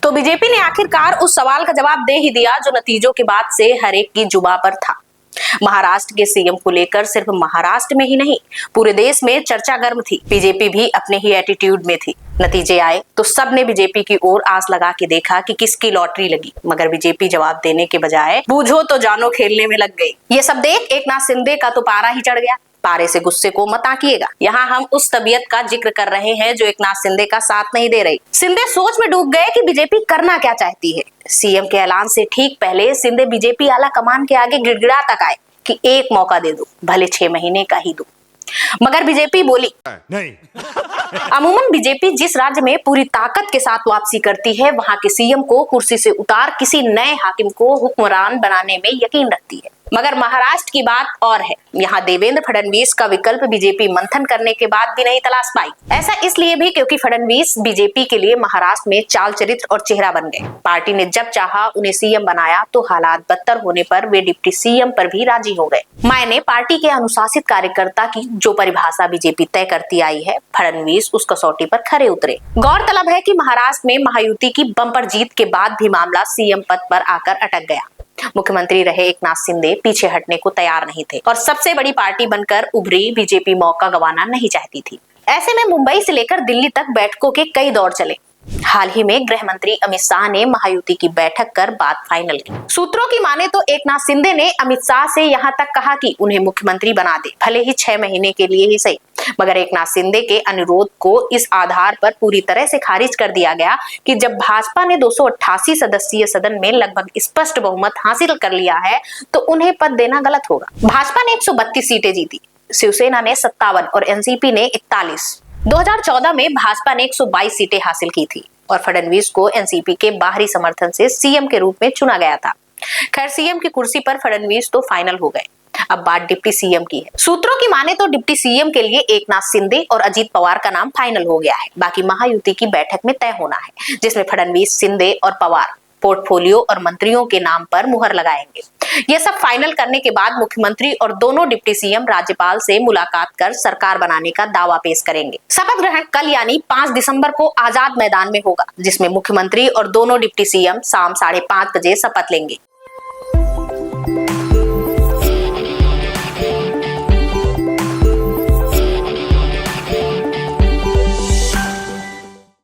तो बीजेपी ने आखिरकार उस सवाल का जवाब दे ही दिया जो नतीजों के बाद से हर एक की जुबान पर था। महाराष्ट्र के सीएम को लेकर सिर्फ महाराष्ट्र में ही नहीं पूरे देश में चर्चा गर्म थी। बीजेपी भी अपने ही एटीट्यूड में थी। नतीजे आए तो सबने बीजेपी की ओर आस लगा के देखा कि किसकी लॉटरी लगी, मगर बीजेपी जवाब देने के बजाय बूझो तो जानो खेलने में लग गई। ये सब देख एकनाथ शिंदे का तो पारा ही चढ़ गया। पारे से गुस्से को मत आंकिएगा। यहाँ हम उस तबीयत का जिक्र कर रहे हैं जो एकनाथ शिंदे का साथ नहीं दे रही। शिंदे सोच में डूब गए कि बीजेपी करना क्या चाहती है। सीएम के ऐलान से ठीक पहले शिंदे बीजेपी आला कमान के आगे गिड़गिड़ा तक आए कि एक मौका दे दो, भले 6 महीने का ही दो। मगर बीजेपी बोली नहीं। अमूमन बीजेपी जिस राज्य में पूरी ताकत के साथ वापसी करती है, वहां के सीएम को कुर्सी से उतार किसी नए हाकिम को हुक्मरान बनाने में यकीन रखती है। मगर महाराष्ट्र की बात और है। यहाँ देवेंद्र फडणवीस का विकल्प बीजेपी मंथन करने के बाद भी नहीं तलाश पाई। ऐसा इसलिए भी क्योंकि फडणवीस बीजेपी के लिए महाराष्ट्र में चाल चरित्र और चेहरा बन गए। पार्टी ने जब चाहा उन्हें सीएम बनाया तो हालात बदतर होने पर वे डिप्टी सीएम पर भी राजी हो गए। मायने पार्टी के अनुशासित कार्यकर्ता की जो परिभाषा बीजेपी तय करती आई है, फडणवीस उस कसौटी पर खरे उतरे। गौरतलब है कि महाराष्ट्र में महायुति की बम्पर जीत के बाद भी मामला सीएम पद पर आकर अटक गया। मुख्यमंत्री रहे एकनाथ शिंदे पीछे हटने को तैयार नहीं थे और सबसे बड़ी पार्टी बनकर उभरी बीजेपी मौका गंवाना नहीं चाहती थी। ऐसे में मुंबई से लेकर दिल्ली तक बैठकों के कई दौर चले। हाल ही में गृह मंत्री अमित शाह ने महायुति की बैठक कर बात फाइनल की। सूत्रों की माने तो एकनाथ शिंदे ने अमित शाह से यहां तक कहा कि उन्हें मुख्यमंत्री बना दे, भले ही 6 महीने के लिए ही सही। मगर एकनाथ शिंदे के अनुरोध को इस आधार पर पूरी तरह से खारिज कर दिया गया कि जब भाजपा ने 288 सदस्यीय सदन में लगभग स्पष्ट बहुमत हासिल कर लिया है तो उन्हें पद देना गलत होगा। भाजपा ने 132 सीटें जीती, शिवसेना ने 57 और एनसीपी ने 41। 2014 में भाजपा ने 122 सीटें हासिल की थी और फडणवीस को एनसीपी के बाहरी समर्थन से सीएम के रूप में चुना गया था। खैर, सीएम की कुर्सी पर फडणवीस तो फाइनल हो गए। अब बात डिप्टी सीएम की है। सूत्रों की माने तो डिप्टी सीएम के लिए एकनाथ शिंदे और अजीत पवार का नाम फाइनल हो गया है। बाकी महायुति की बैठक में तय होना है, जिसमें फडणवीस, शिंदे और पवार पोर्टफोलियो और मंत्रियों के नाम पर मुहर लगाएंगे। यह सब फाइनल करने के बाद मुख्यमंत्री और दोनों डिप्टी सीएम राज्यपाल से मुलाकात कर सरकार बनाने का दावा पेश करेंगे। शपथ ग्रहण कल यानी 5 दिसंबर को आजाद मैदान में होगा, जिसमें मुख्यमंत्री और दोनों डिप्टी सीएम शाम 5:30 बजे शपथ लेंगे।